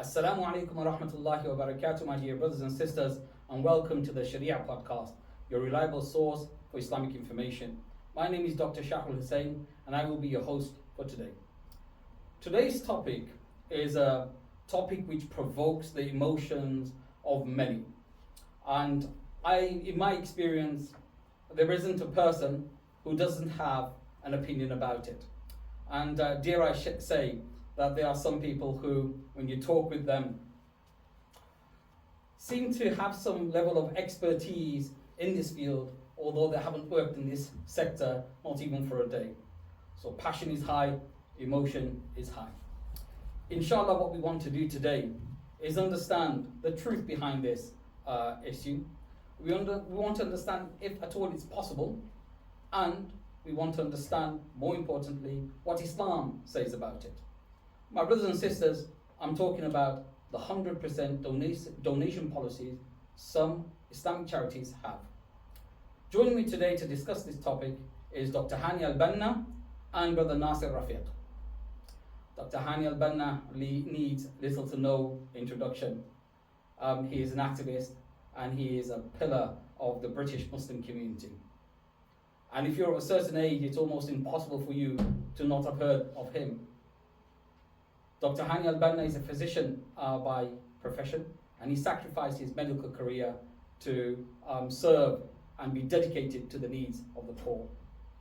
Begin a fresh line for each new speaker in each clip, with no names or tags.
Assalamu alaikum wa rahmatullahi wa barakatuh, my dear brothers and sisters, and welcome to the Sharia podcast, your reliable source for Islamic information. My name is Dr. Shahul Hussain, and I will be your host for today. Today's topic is a topic which provokes the emotions of many. And in my experience, there isn't a person who doesn't have an opinion about it. And dare I say that there are some people who, when you talk with them, seem to have some level of expertise in this field, although they haven't worked in this sector, not even for a day. So passion is high, emotion is high. Inshallah, what we want to do today is understand the truth behind this issue. We want to understand if at all it's possible, and we want to understand, more importantly, what Islam says about it. My brothers and sisters, I'm talking about the 100% donation policies some Islamic charities have. Joining me today to discuss this topic is Dr. Hani Al-Banna and Brother Nasir Rafiq. Dr. Hani Al-Banna needs little to no introduction. He is an activist and he is a pillar of the British Muslim community. And if you're of a certain age, it's almost impossible for you to not have heard of him. Dr. Hani Al-Banna is a physician by profession, and he sacrificed his medical career to serve and be dedicated to the needs of the poor.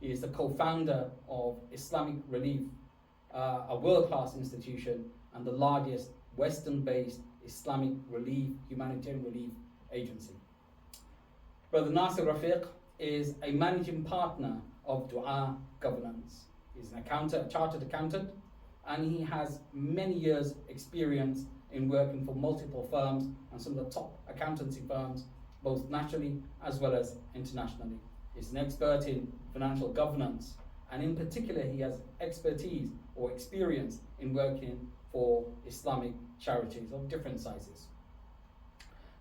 He is the co-founder of Islamic Relief, a world-class institution and the largest Western-based Islamic relief, humanitarian relief agency. Brother Nasir Rafiq is a managing partner of Dua Governance. He's an accountant, a chartered accountant, and he has many years experience in working for multiple firms and some of the top accountancy firms, both nationally as well as internationally. He's an expert in financial governance, and in particular he has expertise or experience in working for Islamic charities of different sizes.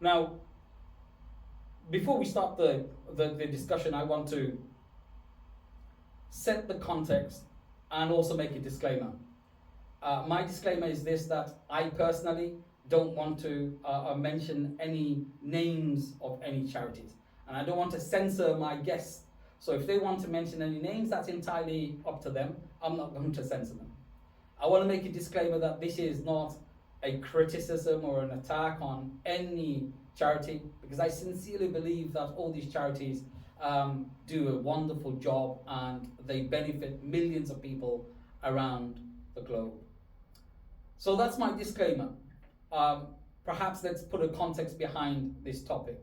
Now, before we start the discussion, I want to set the context and also make a disclaimer. My disclaimer is this, that I personally don't want to mention any names of any charities, and I don't want to censor my guests. So if they want to mention any names, that's entirely up to them. I'm not going to censor them. I want to make a disclaimer that this is not a criticism or an attack on any charity, because I sincerely believe that all these charities do a wonderful job and they benefit millions of people around the globe. So that's my disclaimer. Perhaps let's put a context behind this topic.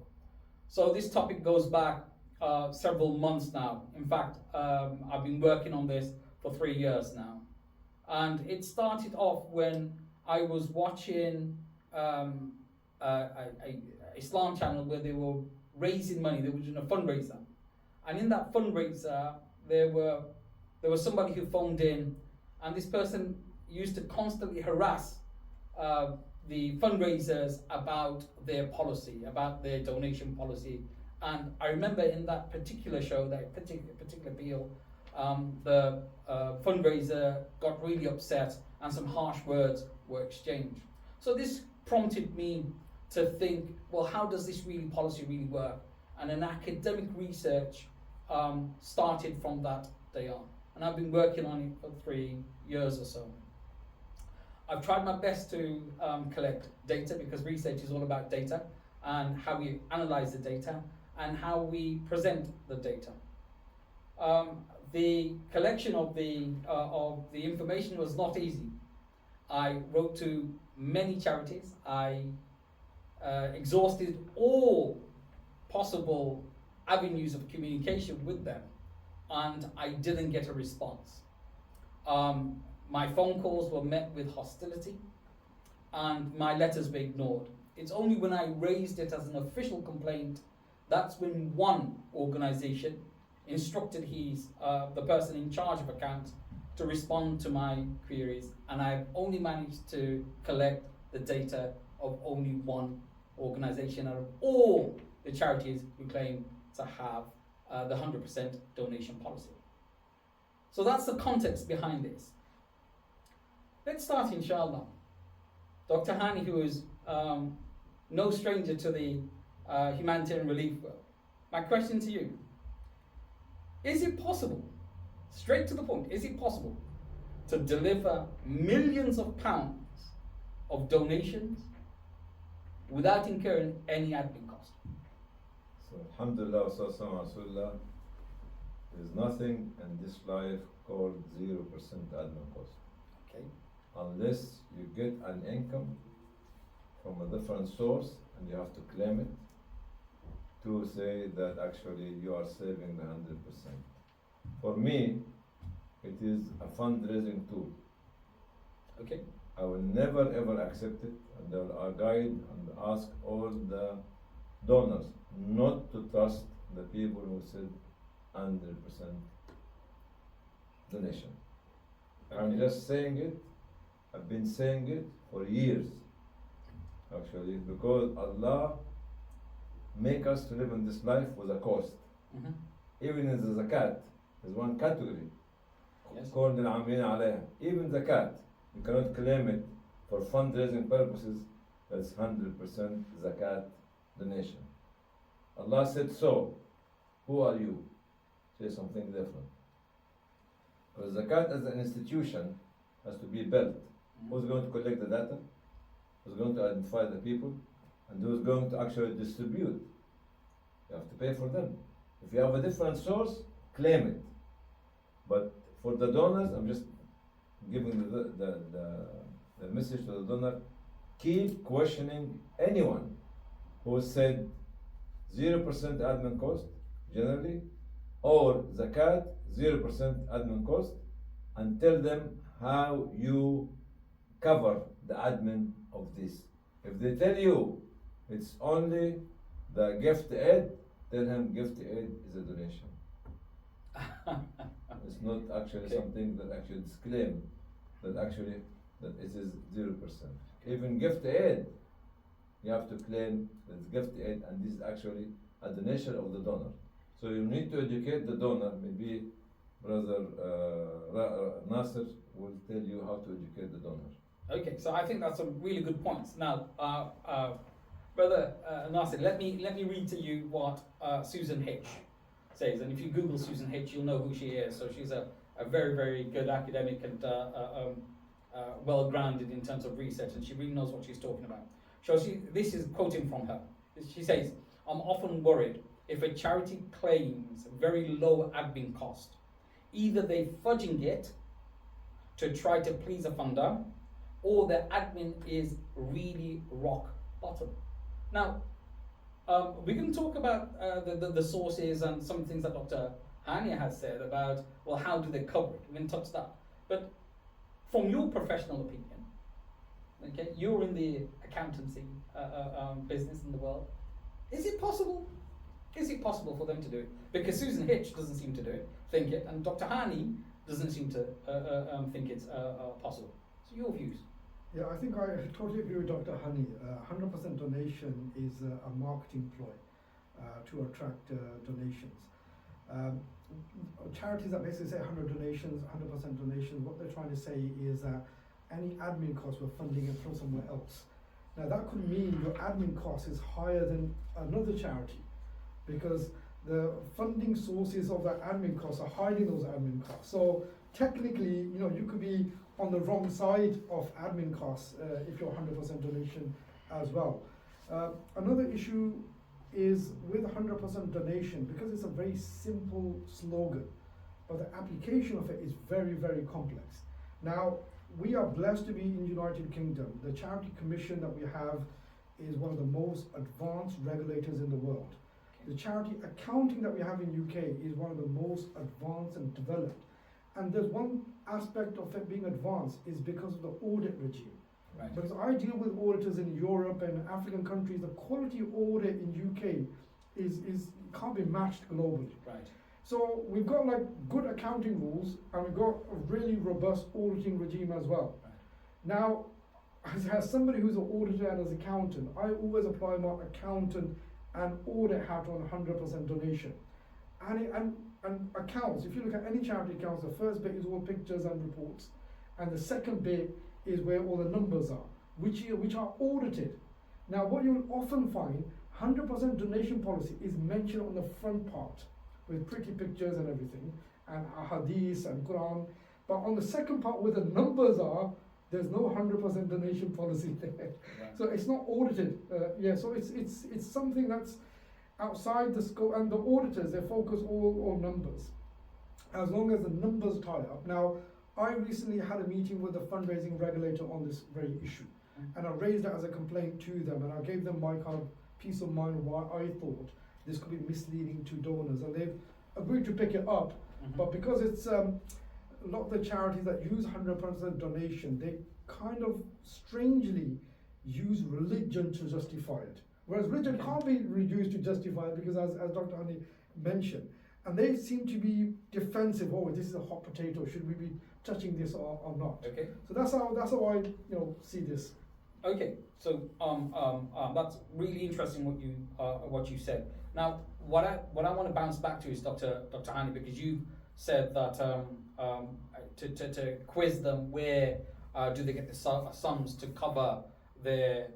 So this topic goes back several months now. In fact, I've been working on this for 3 years now. And it started off when I was watching a Islam channel where they were raising money. They were doing a fundraiser. And in that fundraiser, there was somebody who phoned in, and this person used to constantly harass the fundraisers about their policy, about their donation policy. And I remember in that particular show, that particular appeal, the fundraiser got really upset and some harsh words were exchanged. So this prompted me to think, well, how does this policy really work? And an academic research started from that day on. And I've been working on it for 3 years or so. I've tried my best to collect data, because research is all about data and how we analyze the data and how we present the data. The collection of the information was not easy. I wrote to many charities. I exhausted all possible avenues of communication with them, and I didn't get a response. My phone calls were met with hostility, and my letters were ignored. It's only when I raised it as an official complaint, that's when one organization instructed the person in charge of accounts to respond to my queries, and I've only managed to collect the data of only one organization out of all the charities who claim to have the 100% donation policy. So that's the context behind this. Let's start, inshallah. Dr. Hani, who is no stranger to the humanitarian relief work, my question to you, is it possible, straight to the point, is it possible to deliver millions of pounds of donations without incurring any admin cost?
So, alhamdulillah, wa sallallahu alaihi wasallam, there's nothing in this life called 0% admin cost.
Okay.
Unless you get an income from a different source and you have to claim it to say that actually you are saving the 100%. For me, it is a fundraising tool.
Okay.
I will never ever accept it, and I will guide and ask all the donors not to trust the people who said 100% donation. I'm
Okay.
just saying it. I've been saying it for years, actually, because Allah make us to live in this life with a cost.
Mm-hmm.
Even in the zakat, there's one category
Yes.
called al-amilin alayha. Even zakat, you cannot claim it for fundraising purposes. That's 100% zakat donation. Allah said so. Who are you? Say something different. Because zakat as an institution has to be built. Who's going to collect the data? Who's going to identify the people? And who's going to actually distribute? You have to pay for them. If you have a different source, claim it. But for the donors, I'm just giving the message to the donor, keep questioning anyone who said 0% admin cost, generally, or zakat, 0% admin cost, and tell them how you cover the admin of this. If they tell you it's only the gift aid, tell him gift aid is a donation. It's not actually
Okay.
something that actually disclaim that actually that it is 0%. Even gift aid, you have to claim that it's gift aid and this is actually a donation of the donor. So you need to educate the donor. Maybe Brother Nasser will tell you how to educate the donor.
Okay, so I think that's some really good points. Now, Brother Nasir, let me read to you what Susan H says. And if you Google Susan H, you'll know who she is. So she's a very, very good academic and well-grounded in terms of research, and she really knows what she's talking about. So this is quoting from her. She says, "I'm often worried if a charity claims very low admin cost, either they're fudging it to try to please a funder, or the admin is really rock bottom." Now, we can talk about the sources and some things that Dr. Hania has said about, well, how do they cover it? We can touch that. But from your professional opinion, okay, you're in the accountancy business in the world, is it possible? Is it possible for them to do it? Because Susan Hitch doesn't seem to think it, and Dr. Hani doesn't seem to think it's possible. So your views?
Yeah, I think I totally agree with Dr. Hani. 100% donation is a marketing ploy to attract donations. Charities that basically say 100 donations, 100% donations, what they're trying to say is that any admin costs we're funding it from somewhere else. Now that could mean your admin cost is higher than another charity, because the funding sources of that admin costs are hiding those admin costs. So technically, you could be on the wrong side of admin costs if you're 100% donation as well. Another issue is with 100% donation, because it's a very simple slogan, but the application of it is very, very complex. Now, we are blessed to be in United Kingdom. The Charity Commission that we have is one of the most advanced regulators in the world. The charity accounting that we have in UK is one of the most advanced and developed. And there's one aspect of it being advanced is because of the audit regime.
Right.
Because I deal with auditors in Europe and African countries, the quality audit in UK is can't be matched globally.
Right.
So we've got like good accounting rules, and we've got a really robust auditing regime as well.
Right.
Now, as somebody who's an auditor and as an accountant, I always apply my accountant and audit hat on 100% donation. And accounts, if you look at any charity accounts, the first bit is all pictures and reports, and the second bit is where all the numbers are. which are audited. Now, what you'll often find, 100% donation policy is mentioned on the front part with pretty pictures and everything, and hadith and Quran. But on the second part, where the numbers are, there's no 100% donation policy there.
Right.
So it's not audited. So it's something that's outside the scope, and the auditors, they focus all on numbers. As long as the numbers tie up. Now, I recently had a meeting with the fundraising regulator on this very issue, and I raised it as a complaint to them, and I gave them my kind of peace of mind why I thought this could be misleading to donors, and they've agreed to pick it up. But because it's a lot of the charities that use 100% donation, they kind of strangely use religion to justify it. Whereas religion can't be reduced to justify it, because as Dr. Hani mentioned, and they seem to be defensive. Oh, this is a hot potato. Should we be touching this or not?
Okay.
So that's how I see this.
Okay, so that's really interesting what you said. Now, what I want to bounce back to is Dr. Hani, because you said that to quiz them, where do they get the sums to cover their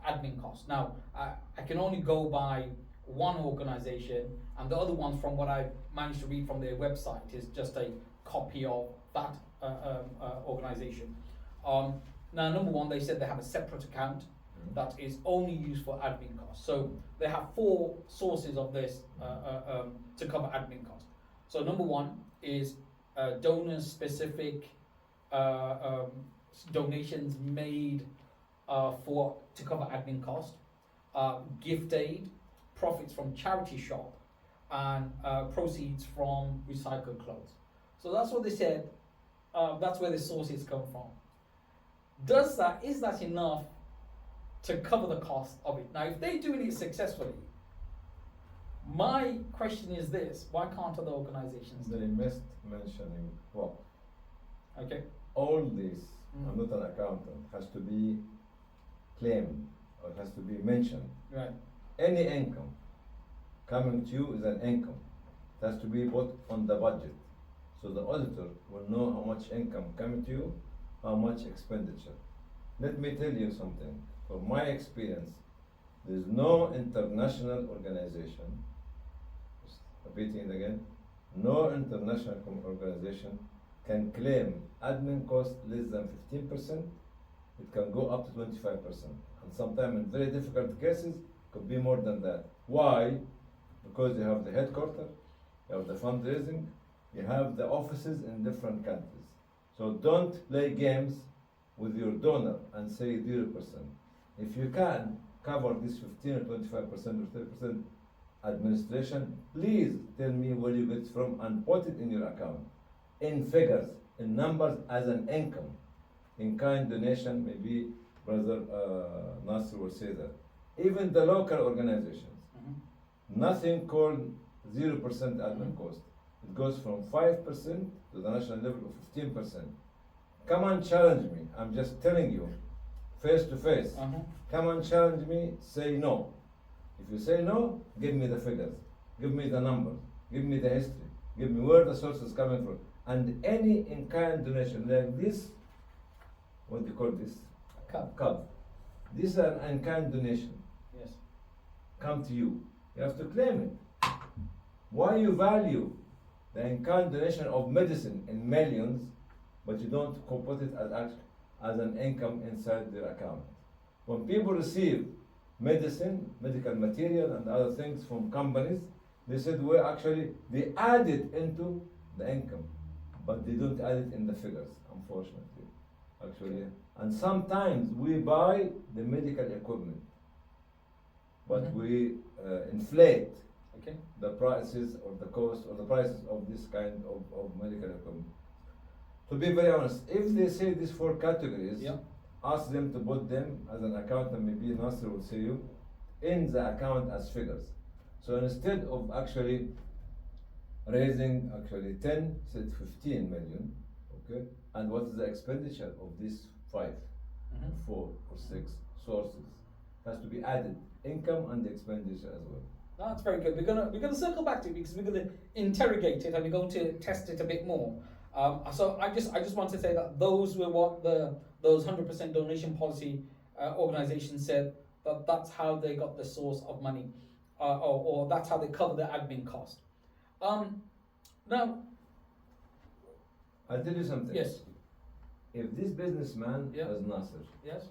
admin costs. Now, I can only go by one organisation, and the other one, from what I've managed to read from their website, is just a copy of that organisation. Now, number one, they said they have a separate account that is only used for admin costs. So they have 4 sources of this to cover admin costs. So number one is donor-specific donations made to cover admin costs, gift aid, profits from charity shop, and proceeds from recycled clothes. So that's what they said. That's where the sources come from. Is that enough to cover the cost of it? Now, if they're doing it successfully, my question is this: why can't other organizations do
They
it?
missed mentioning what?
Okay.
All this, I'm not an accountant, has to be claimed or has to be mentioned.
Right.
Any income coming to you is an income. It has to be put on the budget. So the auditor will know how much income coming to you, how much expenditure. Let me tell you something. From my experience, there is no international organization, just repeating it again, no international organization can claim admin cost less than 15%. It can go up to 25%. And sometimes in very difficult cases, could be more than that. Why? Because you have the headquarters, you have the fundraising, you have the offices in different countries. So don't play games with your donor and say 0%. If you can cover this 15 or 25% or 30% administration, please tell me where you get it from and put it in your account. In figures, in numbers, as an income. In kind donation, maybe Brother Nasser will say that. Even the local organizations, nothing called 0% admin cost. It goes from 5% to the national level of 15%. Come and challenge me. I'm just telling you, face to face. Come and challenge me, say no. If you say no, give me the figures, give me the numbers, give me the history, give me where the source is coming from. And any in-kind donation like this, what do you call this? Cup. This is an in-kind donation.
Yes.
Come to you. You have to claim it. Why you value the in-kind donation of medicine in millions, but you don't put it as an income inside their account? When people receive medicine, medical material, and other things from companies, they said they add it into the income, but they don't add it in the figures, unfortunately. And sometimes we buy the medical equipment, but we inflate the prices or the cost or the prices of this kind of medical equipment. To be very honest, if they say these 4 categories, ask them to put them as an account, and maybe Nasser will say you, in the account as figures. So instead of raising 10, said 15 million, okay? And what is the expenditure of these 5, 4 or 6 sources? It has to be added, income and expenditure as well.
That's very good. We're gonna circle back to it, because we're gonna interrogate it and we're going to test it a bit more. So I just want to say that those were what those 100% donation policy organizations said, that that's how they got the source of money, or that's how they cover the admin cost. Now,
I'll tell you something.
yes,
If this businessman,
Yeah.
as Nasser,
yes,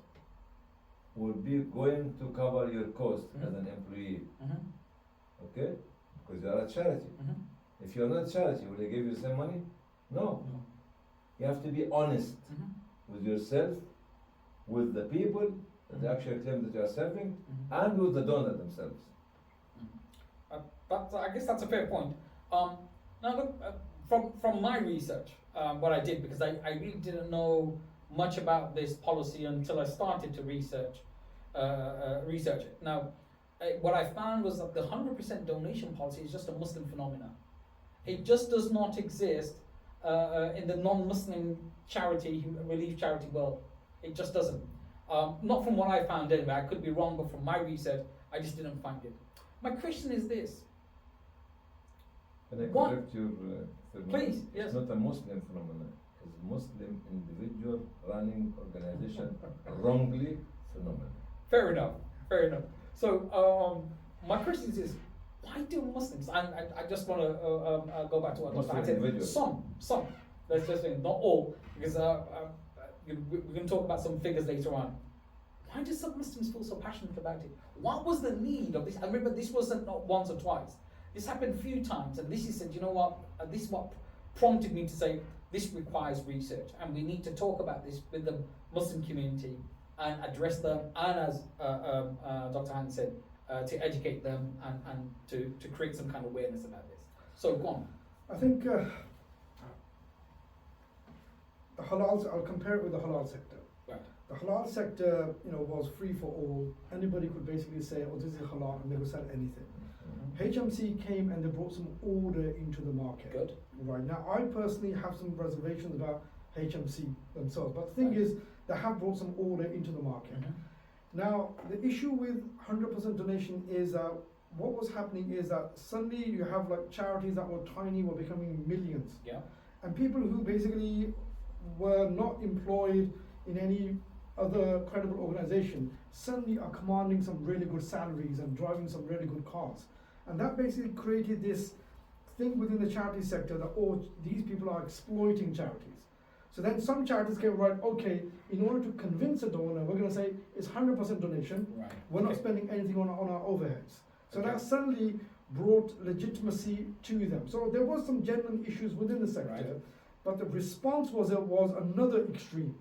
would be going to cover your cost
Mhm.
as an employee,
hmm
okay? Because you are a charity.
hmm
If you're not a charity, will they give you the same money? No. You have to be honest
hmm
with yourself, with the people that
Mhm.
actually claim that you are serving,
hmm
and with the donor themselves.
I guess that's a fair point. Now look, from my research, what I did, because I really didn't know much about this policy until I started to research it. Now, what I found was that the 100% donation policy is just a Muslim phenomenon. It just does not exist in the non-Muslim relief charity world. It just doesn't. Not from what I found anyway. I could be wrong, but from my research, I just didn't find it. My question is this.
Can I
What?
correct your terminology?
Please, yes.
It's not a Muslim phenomenon. It's Muslim individual running organization wrongly phenomenon.
Fair enough. Fair enough. So my question is this: why do Muslims? And I just want to go back to what
Muslim
I said.
individuals.
Some. Let's just say not all, because we're going to talk about some figures later on. Why do some Muslims feel so passionate about it? What was the need of this? I remember this wasn't not once or twice. This happened a few times, and this is said, you know what? This is what prompted me to say this requires research, and we need to talk about this with the Muslim community and address them, and as Dr. Han said, to educate them and to create some kind of awareness about this. So go on.
I think the halal, I'll compare it with the halal sector.
Right.
The halal sector, was free for all. Anybody could basically say, oh, this is halal, and they could sell anything. HMC came and they brought some order into the market.
Good.
Right. Now, I personally have some reservations about HMC themselves, but the thing is, they have brought some order into the market. Now, the issue with 100% donation is that what was happening is that suddenly you have like charities that were tiny were becoming millions.
Yeah.
And people who basically were not employed in any other credible organization suddenly are commanding some really good salaries and driving some really good cars. And that basically created this thing within the charity sector that, oh, these people are exploiting charities. So then some charities came, right, okay, in order to convince a donor, we're going to say it's 100% donation.
Right.
We're not
Okay.
spending anything on our overheads. So
Okay.
that suddenly brought legitimacy to them. So there was some genuine issues within the sector,
Right.
but the response was another extreme.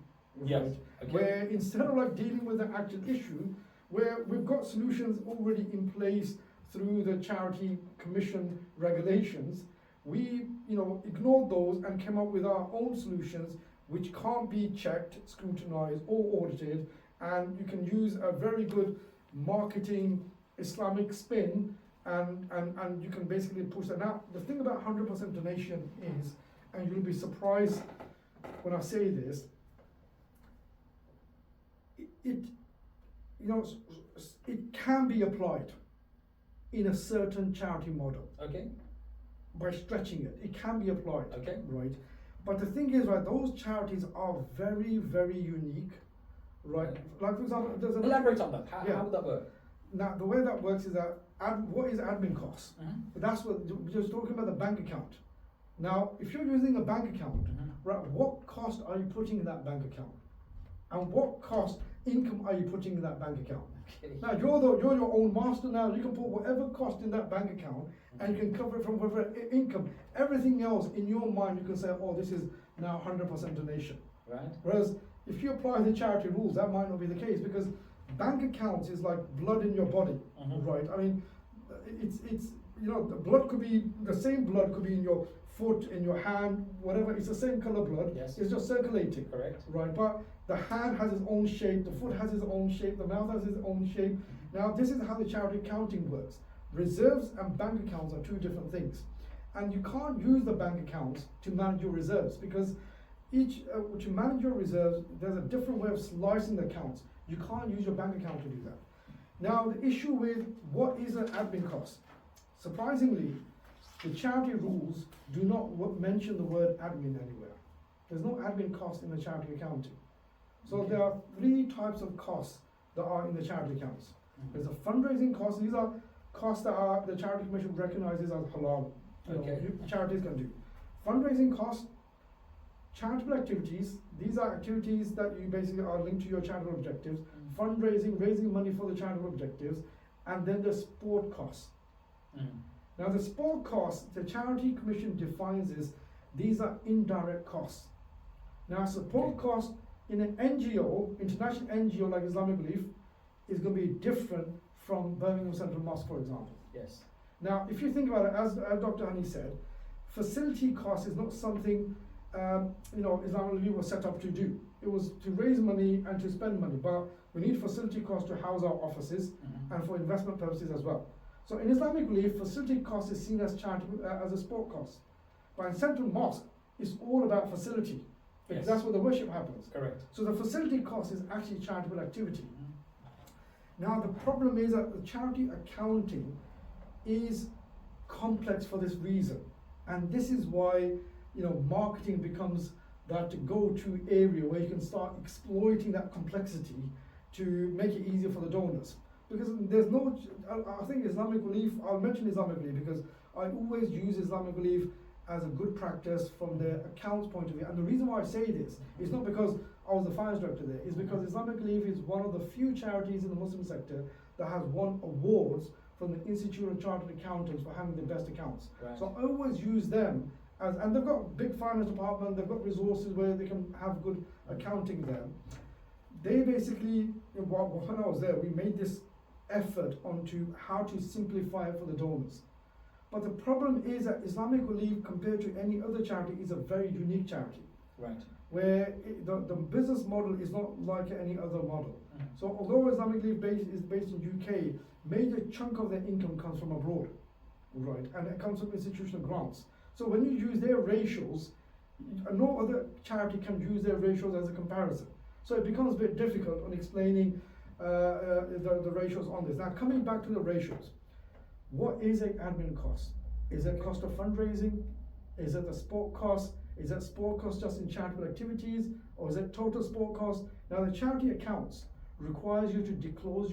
Yes.
right?
Okay.
Where instead of like dealing with the actual issue, where we've got solutions already in place through the charity commission regulations, we ignored those and came up with our own solutions which can't be checked, scrutinized or audited, and you can use a very good marketing Islamic spin and you can basically push that. Now the thing about 100% donation is, and you'll be surprised when I say this, it can be applied in a certain charity model.
Okay.
By stretching it, it can be applied.
Okay.
Right. But the thing is, right, those charities are very, very unique. Right. Like for example, there's another.
Elaborate on that.
Yeah.
How would that work?
Now the way that works is that what is admin costs? That's what we're just talking about, the bank account. Now, if you're using a bank account, right, what cost are you putting in that bank account? And what cost income are you putting in that bank account?
Okay.
Now you're your own master now. You can put whatever cost in that bank account and you can cover it from whatever income. Everything else in your mind you can say, oh, this is now 100% donation.
Right.
Whereas if you apply the charity rules, that might not be the case, because bank accounts is like blood in your body, right? I mean, it's the blood could be the same blood could be in your foot, in your hand, whatever. It's the same color blood.
Yes.
It's just circulating.
Correct.
Right, but the hand has its own shape, the foot has its own shape, the mouth has its own shape. Now, this is how the charity accounting works. Reserves and bank accounts are two different things. And you can't use the bank accounts to manage your reserves, because to manage your reserves, there's a different way of slicing the accounts. You can't use your bank account to do that. Now, the issue with what is an admin cost? Surprisingly, the charity rules do not mention the word admin anywhere. There's no admin cost in the charity accounting. So
Okay.
there are 3 types of costs that are in the charity accounts.
Mhm.
There's a fundraising cost. These are costs that are the Charity Commission recognizes as halal.
Okay.
Charities can do. Fundraising costs, charitable activities. These are activities that you basically are linked to your charitable objectives.
Mhm.
Fundraising, raising money for the charitable objectives, and then the sport costs.
Mhm.
Now the sport costs, the Charity Commission defines as these are indirect costs. Now support
Okay.
cost in an NGO, international NGO like Islamic Relief, is going to be different from Birmingham Central Mosque, for example.
Yes.
Now, if you think about it, as Dr. Hani said, facility cost is not something Islamic Relief was set up to do. It was to raise money and to spend money, but we need facility cost to house our offices
Mhm.
and for investment purposes as well. So in Islamic Relief, facility cost is seen as charitable, as a sport cost. But in Central Mosque, it's all about facility, because
Yes.
that's where the worship happens.
Correct.
So the facility cost is actually charitable activity.
Mhm.
Now the problem is that the charity accounting is complex for this reason, and this is why marketing becomes that go-to area where you can start exploiting that complexity to make it easier for the donors. Because there's no, I think Islamic Relief, I'll mention Islamic Relief because I always use Islamic Relief as a good practice from the accounts point of view. And the reason why I say this is not because I was the finance director there, it's because Islamic Relief is one of the few charities in the Muslim sector that has won awards from the Institute of Chartered Accountants for having the best accounts.
Right.
So I always use them as, and they've got a big finance department, they've got resources where they can have good accounting there. They basically, when I was there, we made this effort onto how to simplify it for the donors. But the problem is that Islamic Relief, compared to any other charity, is a very unique charity,
Right.
where the business model is not like any other model.
Mhm.
So although Islamic Relief is based in UK, major chunk of their income comes from abroad, right? And it comes from institutional grants. So when you use their ratios, no other charity can use their ratios as a comparison. So it becomes a bit difficult on explaining the ratios on this. Now coming back to the ratios, what is an admin cost? Is it cost of fundraising? Is it the sport cost? Is that sport cost just in charitable activities? Or is it total sport cost? Now the charity accounts requires you to disclose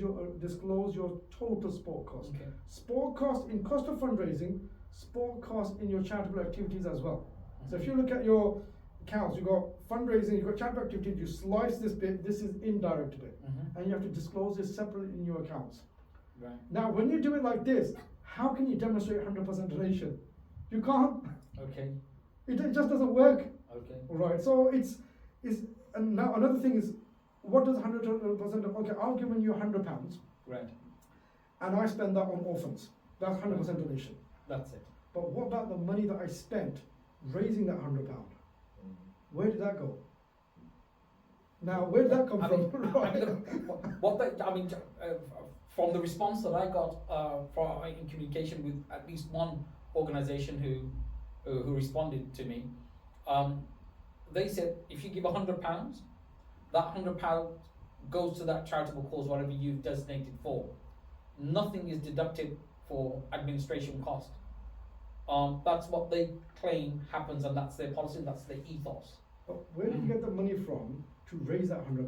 your total sport cost.
Okay.
Sport cost in cost of fundraising, sport cost in your charitable activities as well. So if you look at your accounts, you've got fundraising, you've got charitable activities, you slice this bit, this is indirect bit.
Mhm.
And you have to disclose this separately in your accounts.
Right.
Now, when you do it like this, how can you demonstrate 100% donation? You can't.
Okay.
It just doesn't work.
Okay.
Right. So and now another thing is, what does 100% of, okay, I've given you £100
Right.
and I spend that on orphans. That's 100% donation.
That's it.
But what about the money that I spent raising that £100? Where did that go? Now, where did that come
I
from?
mean, from the response that I got in communication with at least one organisation who responded to me, they said if you give £100, that £100 goes to that charitable cause, whatever you've designated for. Nothing is deducted for administration cost. That's what they claim happens, and that's their policy, and that's their ethos.
But where did you get the money from to raise that £100?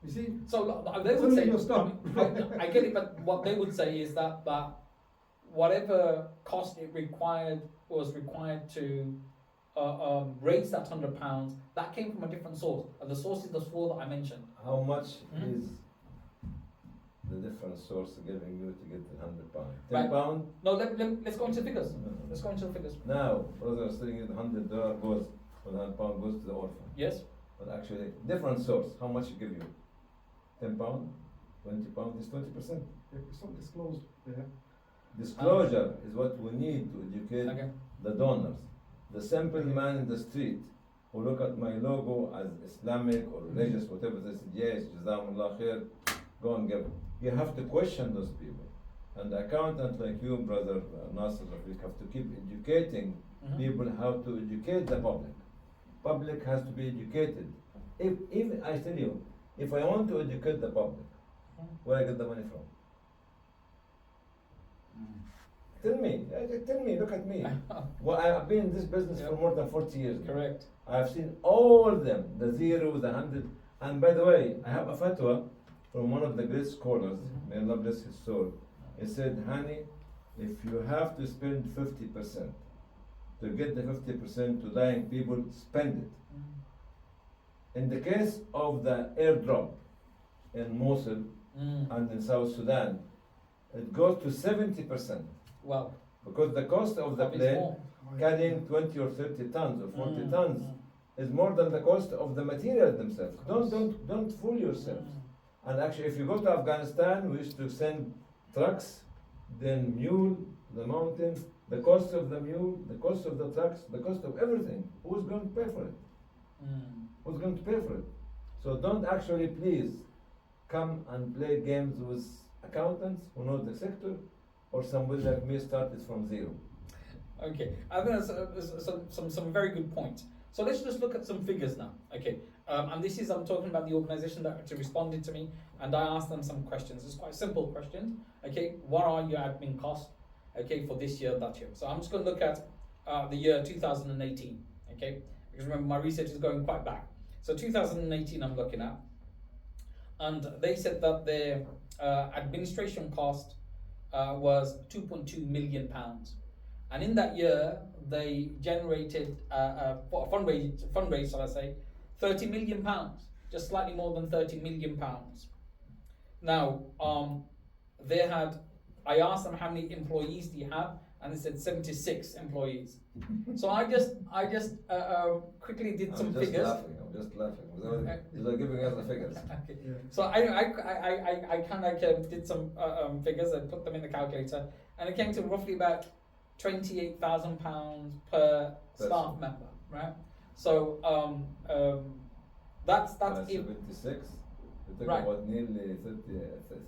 You see?
So they would
Suddenly
say,
you're stuck.
I get it, but what they would say is that whatever cost it was required to raise that £100, that came from a different source. And the source is the four that I mentioned.
How much
Mhm.
is the different source giving you to get the £100?
Right.
£10?
No, let's go into the figures. Let's go into the figures.
Now, brother is telling you the $100 goes, or the £100 goes to the orphan.
Yes.
But actually, different source. How much you give you? £10, £20 is 20%.
It's not disclosed there.
Disclosure is what we need to educate
Okay.
the donors. The simple man in the street who look at my logo as Islamic or religious, whatever, they say, yes, Jazakumullah khair, go and give. You have to question those people. And the accountant like you, brother Nasser, you have to keep educating
Mhm.
people how to educate the public. Public has to be educated. If I tell you, if I want to educate the public,
Mhm.
where I get the money from? Tell me, look at me. Well, I've been in this business for more than 40 years. now.
Correct.
I've seen all of them, the 0, the 100. And by the way, I have a fatwa from one of the great scholars, may Allah bless his soul. He said, honey, if you have to spend 50% to get the 50% to dying people, spend it. In the case of the airdrop in Mosul and in South Sudan, it goes to 70%.
Wow.
Because the cost of the
That is
plane
more.
carrying 20 or 30 tons or 40 tons is more than the cost of the materials themselves. Don't fool yourselves. And actually, if you go to Afghanistan, we used to send trucks, then mule, the mountains, the cost of the mule, the cost of the trucks, the cost of everything. Who's going to pay for it? Who's going to pay for it? So don't actually, please, come and play games with accountants who know the sector, or somebody like me started from 0.
Okay, I think that's some very good points. So let's just look at some figures now. Okay, and this is, I'm talking about the organisation that actually responded to me, and I asked them some questions. It's quite simple questions. Okay, what are your admin costs? Okay, for this year, that year. So I'm just going to look at the year 2018. Okay, because remember my research is going quite back. So 2018, I'm looking at, and they said that their administration cost was £2.2 million. And in that year, they generated for a fundraise, shall I say, £30 million, just slightly more than £30 million. Now, I asked them how many employees do you have, and they said 76 employees. So I just quickly did some figures.
I'm just laughing. They're giving us the figures.
Okay.
Yeah.
So I kind of did some figures and put them in the calculator, and it came to roughly about £28,000 per staff member, right? So that's if
76. We talk
Right.
about nearly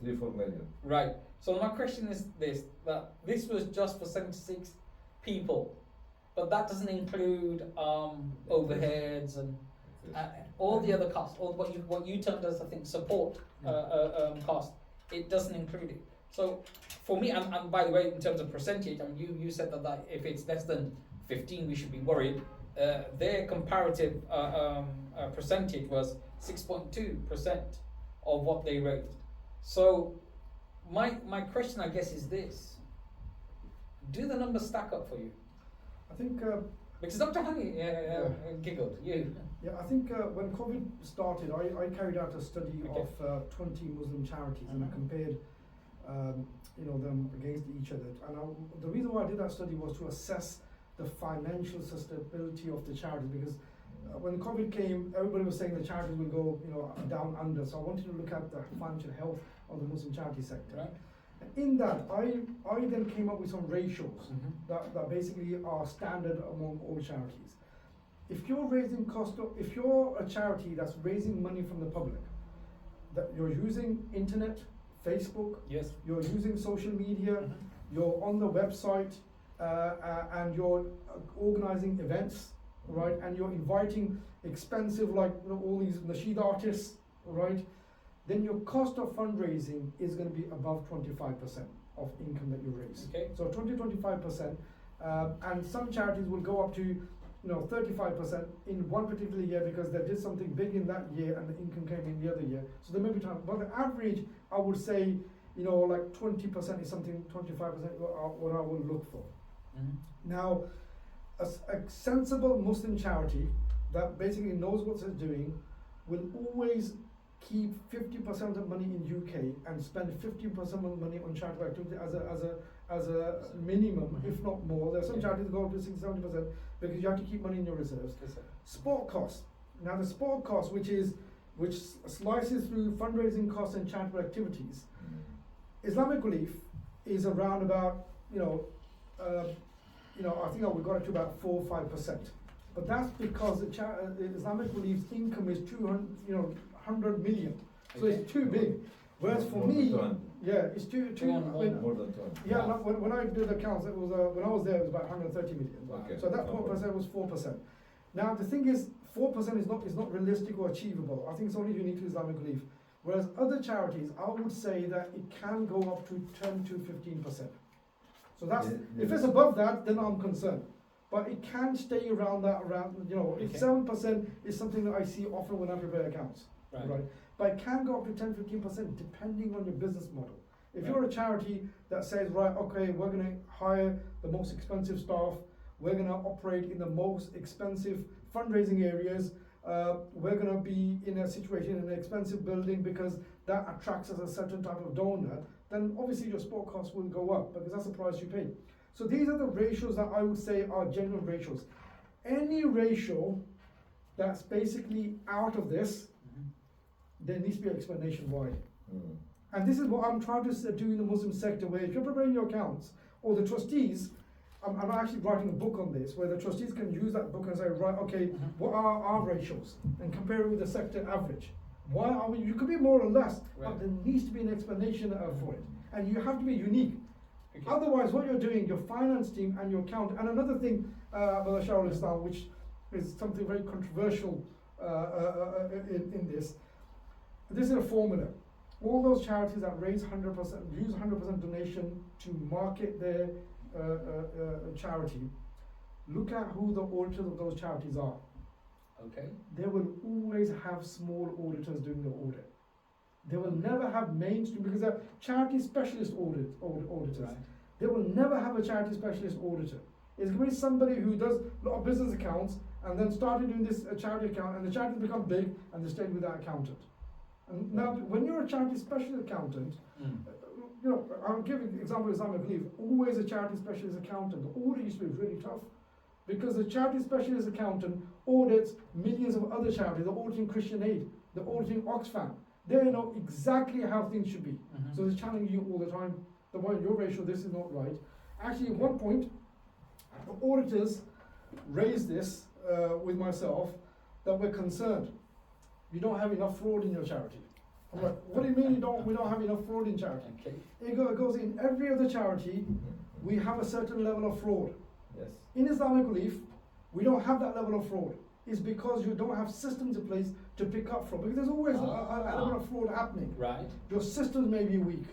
3-4 million.
right. So my question is that this was just for 76 people, but that doesn't include overheads and all the other costs, all what you termed as, I think, support cost. It doesn't include it. So for me, and by the way, in terms of percentage, I mean, you said that if it's less than 15, we should be worried. Their comparative percentage was 6.2% of what they raised. So my question, I guess, is this: do the numbers stack up for you?
I think
Because Dr. Hani giggled. You.
Yeah, I think when COVID started, I carried out a study
Okay.
of 20 Muslim charities, and I compared them against each other. And the reason why I did that study was to assess the financial sustainability of the charities, because when COVID came, everybody was saying the charities will go down under. So I wanted to look at the financial health of the Muslim charity sector.
Right.
And in that, I then came up with some ratios that basically are standard among all charities. If you're raising if you're a charity that's raising money from the public, that you're using internet, Facebook,
Yes.
you're using social media, you're on the website, and you're organizing events, right? And you're inviting expensive, all these nasheed artists, right? Then your cost of fundraising is going to be above 25% of income that you raise.
Okay.
So 25%, and some charities will go up to 35% in one particular year because they did something big in that year and the income came in the other year. So there may be times, but the average, I would say, 20% is something, 25% what I would look for. Now, a sensible Muslim charity that basically knows what it's doing will always keep 50% of the money in UK and spend 50% of the money on charitable activity as a minimum, if not more. There are some charities that go up to 60-70% because you have to keep money in your reserves. Sport costs. Now the sport cost, which slices through fundraising costs and charitable activities, Islamic Relief is around about I think we got it to about 4 or 5%, but that's because the Islamic Relief's income is 100 million, so it's too big. Whereas for me, it's too.
More than 20.
Yeah, when I did accounts, it was when I was there, it was about 130 million.
Okay.
So that 4% was 4%. Now the thing is, 4% is not realistic or achievable. I think it's only unique to Islamic Relief. Whereas other charities, I would say that it can go up to 10 to 15%. So that's,
Yeah,
if
yeah.
it's above that, then I'm concerned. But it can stay around that, if
Okay.
7% is something that I see often when I prepare accounts, right? But it can go up to 10-15% depending on your business model. If
Right.
you're a charity that says, right, okay, we're going to hire the most expensive staff, we're going to operate in the most expensive fundraising areas, we're going to be in a situation in an expensive building because that attracts us a certain type of donor, then obviously your support costs will go up because that's the price you pay. So these are the ratios that I would say are genuine ratios. Any ratio that's basically out of this, there needs to be an explanation why.
Mm.
And this is what I'm trying to do in the Muslim sector, where if you're preparing your accounts, or the trustees, I'm actually writing a book on this, where the trustees can use that book and say, right, okay, what are our ratios? And compare it with the sector average. Why are we, you could be more or less, but there needs to be an explanation for it. And you have to be unique.
Okay.
Otherwise, what you're doing, your finance team and your account, and another thing, Brother Shahul Islam, which is something very controversial in this is a formula. All those charities that raise 100%, use 100% donation to market their charity, look at who the auditors of those charities are.
Okay.
They will always have small auditors doing the audit. They will never have mainstream, because they're charity specialist auditors.
Right.
They will never have a charity specialist auditor. It's going to be somebody who does a lot of business accounts and then started doing this charity account, and the charity become big and they stayed with that accountant. And now, when you're a charity specialist accountant, I'll give an example of Islamic Relief. Always a charity specialist accountant. The audit used to be really tough because the charity specialist accountant audits millions of other charities. They're auditing Christian Aid, they're auditing Oxfam. They know exactly how things should be. So they're challenging you all the time. The way your ratio, this is not right. Actually, at one point, the auditors raised this with myself that we're concerned. You don't have enough fraud in your charity. I'm like, what do you mean we don't have enough fraud in charity?
Okay.
It goes in every other charity, we have a certain level of fraud.
Yes.
In Islamic Relief, we don't have that level of fraud. It's because you don't have systems in place to pick up fraud. Because there's always an element of fraud happening.
Right.
Your systems may be weak.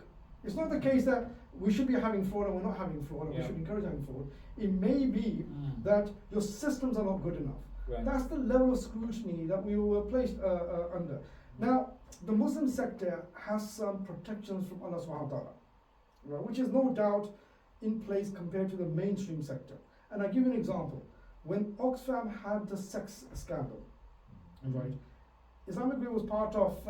It's not the case that we should be having fraud and we're not having fraud, and we
Yeah.
should encourage having fraud. It may be that your systems are not good enough.
Right.
That's the level of scrutiny that we were placed under. Now, the Muslim sector has some protections from Allah subhanahu wa ta'ala, right, which is no doubt in place compared to the mainstream sector. And I'll give you an example. When Oxfam had the sex scandal, right, Islamic Relief was part of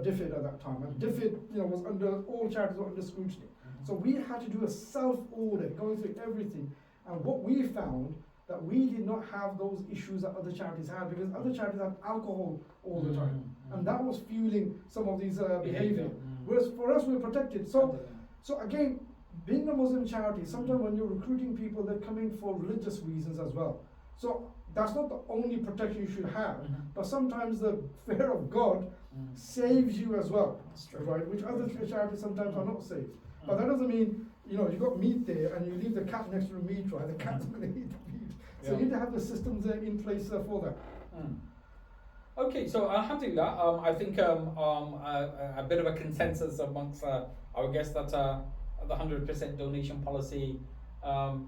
DFID at that time, and DFID, was under, all charities were under scrutiny. So we had to do a self-audit, going through everything, and what we found that we did not have those issues that other charities had, because other charities had alcohol all the time, and that was fueling some of these behavior. Whereas for us, we were protected. So again, being a Muslim charity, sometimes when you're recruiting people, they're coming for religious reasons as well. So that's not the only protection you should have, but sometimes the fear of God saves you as well, right? Which other charities sometimes are not saved. But that doesn't mean, you've got meat there and you leave the cat next to the meat, right? The cat's going to eat the meat. So you need to have the systems in place for that.
Okay, so alhamdulillah, I think a bit of a consensus amongst our guests that the 100% donation policy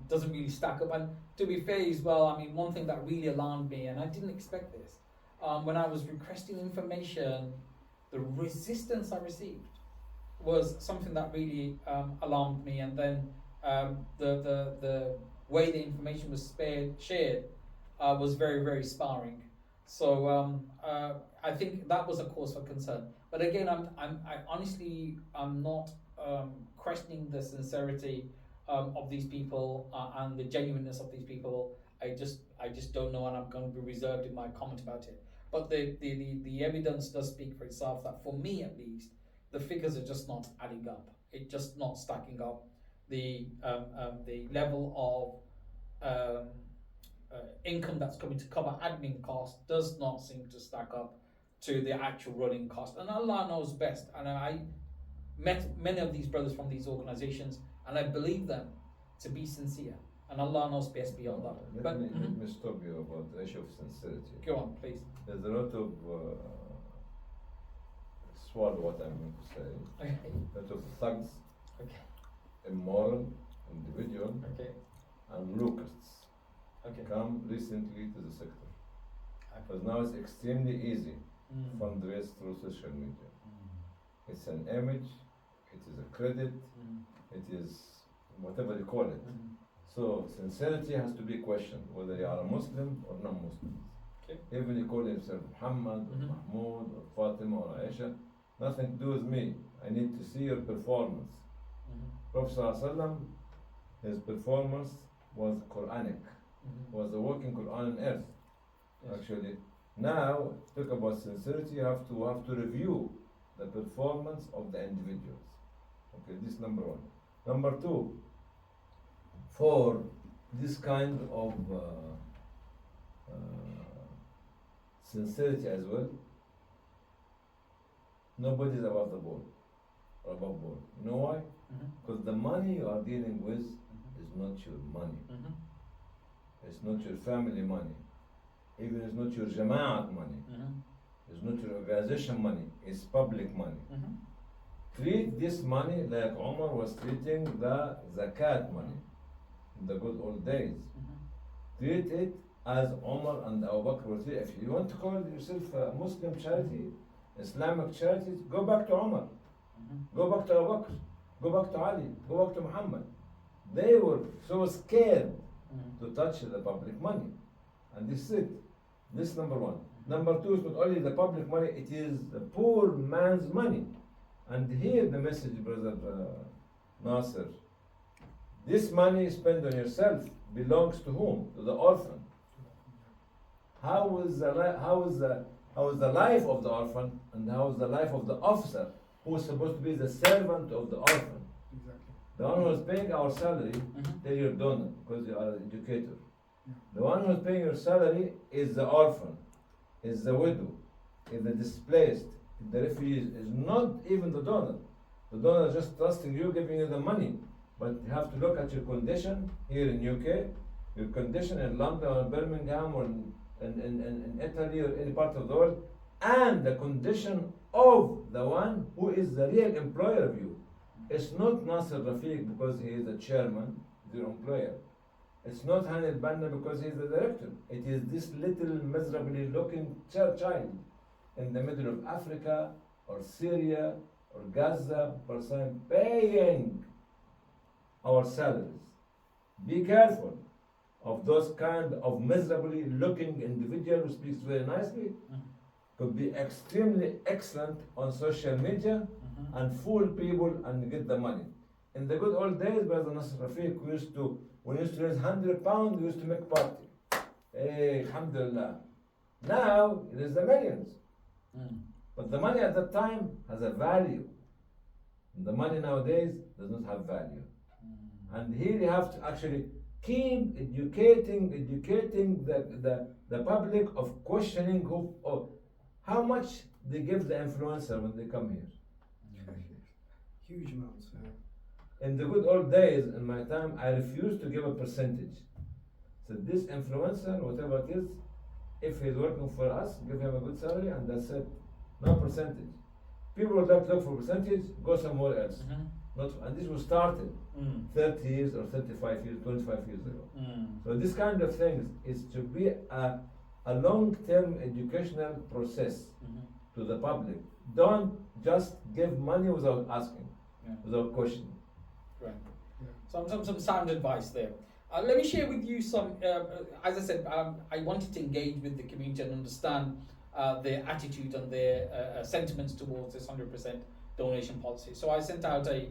doesn't really stack up. And to be fair as well, I mean, one thing that really alarmed me, and I didn't expect this, when I was requesting information, the resistance I received was something that really alarmed me. And then the way the information was shared was very, very sparring. So I think that was a cause for concern. But again, I honestly, I'm not questioning the sincerity of these people and the genuineness of these people. I just don't know, and I'm going to be reserved in my comment about it. But the evidence does speak for itself. That for me, at least, the figures are just not adding up. It's just not stacking up. The level of income that's coming to cover admin costs does not seem to stack up to the actual running cost. And Allah knows best. And I met many of these brothers from these organizations, and I believe them to be sincere. And Allah knows best beyond that.
Let me stop you about the issue of sincerity.
Go on, please.
There's a lot of swallow what I'm going to say.
Okay.
A lot of thugs,
Okay.
immoral, individual
Okay.
and locusts
Okay.
come recently to the sector.
Okay.
Because now it's extremely easy to
Mm.
fundraise through social media.
Mm.
It's an image, it is a credit,
Mm.
it is whatever you call it.
Mm.
So sincerity has to be questioned, whether you are a Muslim or non-Muslim.
Okay.
Even you call yourself Muhammad or
Mhm.
Mahmoud or Fatima or Aisha, nothing to do with me. I need to see your performance.
Mhm.
Prophet ﷺ, his performance was Quranic,
Mhm.
was the working Quran on earth.
Yes.
Actually, now talk about sincerity. You have to review the performance of the individuals. Okay, this number one. Number two, for this kind of sincerity as well, nobody is above the board or above board. You know why?
Mhm.
Because the money you are dealing with
Mhm.
is not your money.
Mhm.
It's not your family money. Even it's not your jama'at money.
Mhm.
It's not your organization money. It's public money.
Mhm.
Treat this money like Umar was treating the zakat money in the good old days.
Mhm.
Treat it as Umar and Abu Bakr were treated. If you want to call yourself a Muslim charity, Islamic charity, go back to Umar,
Mhm.
go back to Abu Bakr, go back to Ali, go back to Muhammad. They were so scared
Mhm.
to touch the public money. And this is it. This number one. Number two is not only the public money, it is the poor man's money. And here the message, brother Nasser. This money spent on yourself belongs to whom? To the orphan. How is the life of the orphan, and how is the life of the officer who is supposed to be the servant of the orphan?
Exactly.
The one who is paying our salary,
Mhm.
they're your donor because you are an educator.
Yeah.
The one who is paying your salary is the orphan, is the widow, is the displaced, is the refugee, is not even the donor. The donor is just trusting you, giving you the money. But you have to look at your condition here in UK, your condition in London or Birmingham or in Italy or any part of the world, and the condition of the one who is the real employer of you. It's not Nasser Rafiq because he is the chairman, your employer. It's not Hanil Banna because he is the director. It is this little miserably looking child in the middle of Africa or Syria or Gaza, Palestine, paying our salaries. Be careful of those kind of miserably looking individual who speaks very nicely,
Mhm.
could be extremely excellent on social media
Mhm.
and fool people and get the money. In the good old days, Brother Nasser Rafiq, when we used to raise £100, we used to make party. Hey, alhamdulillah. Now it is the millions.
Mm.
But the money at that time has a value. The money nowadays does not have value.
Mm.
And here you have to actually keep educating the public of questioning how much they give the influencer when they come here.
Huge amounts.
In the good old days, in my time, I refused to give a percentage. So this influencer, whatever it is, if he's working for us, give him a good salary and that's it. No percentage. People would like to look for percentage, go somewhere else.
Mhm.
Not, and this was started
Mm.
30 years or 35 years, 25 years ago.
Mm.
So this kind of things is to be a long-term educational process
Mhm.
to the public. Don't just give money without asking,
Yeah.
without questioning.
Right.
Yeah.
Some sound advice there. Let me share with you some. As I said, I wanted to engage with the community and understand their attitude and their sentiments towards this 100% donation policy. So I sent out a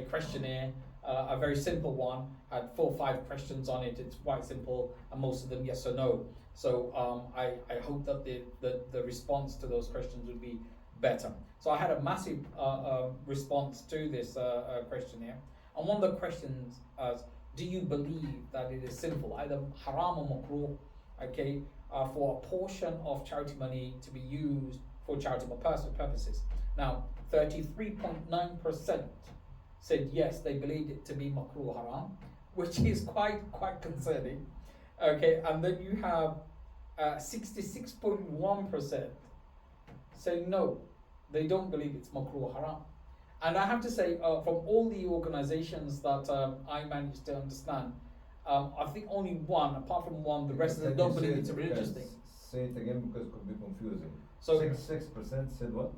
questionnaire, a very simple one. Had 4 or 5 questions on it. It's quite simple, and most of them yes or no. So I hope that the response to those questions would be better. So I had a massive response to this questionnaire, and one of the questions is, do you believe that it is sinful, either haram or makruh, okay, for a portion of charity money to be used for charitable purposes? Now, 33.9% said yes, they believed it to be makruh or haram, which is quite concerning. Okay, and then you have 66.1% say no, they don't believe it's makruh or haram. And I have to say, from all the organizations that I managed to understand, I think only one, apart from one, the rest of them don't believe it's a religious thing.
Say it again because it could be confusing.
So
6% said what?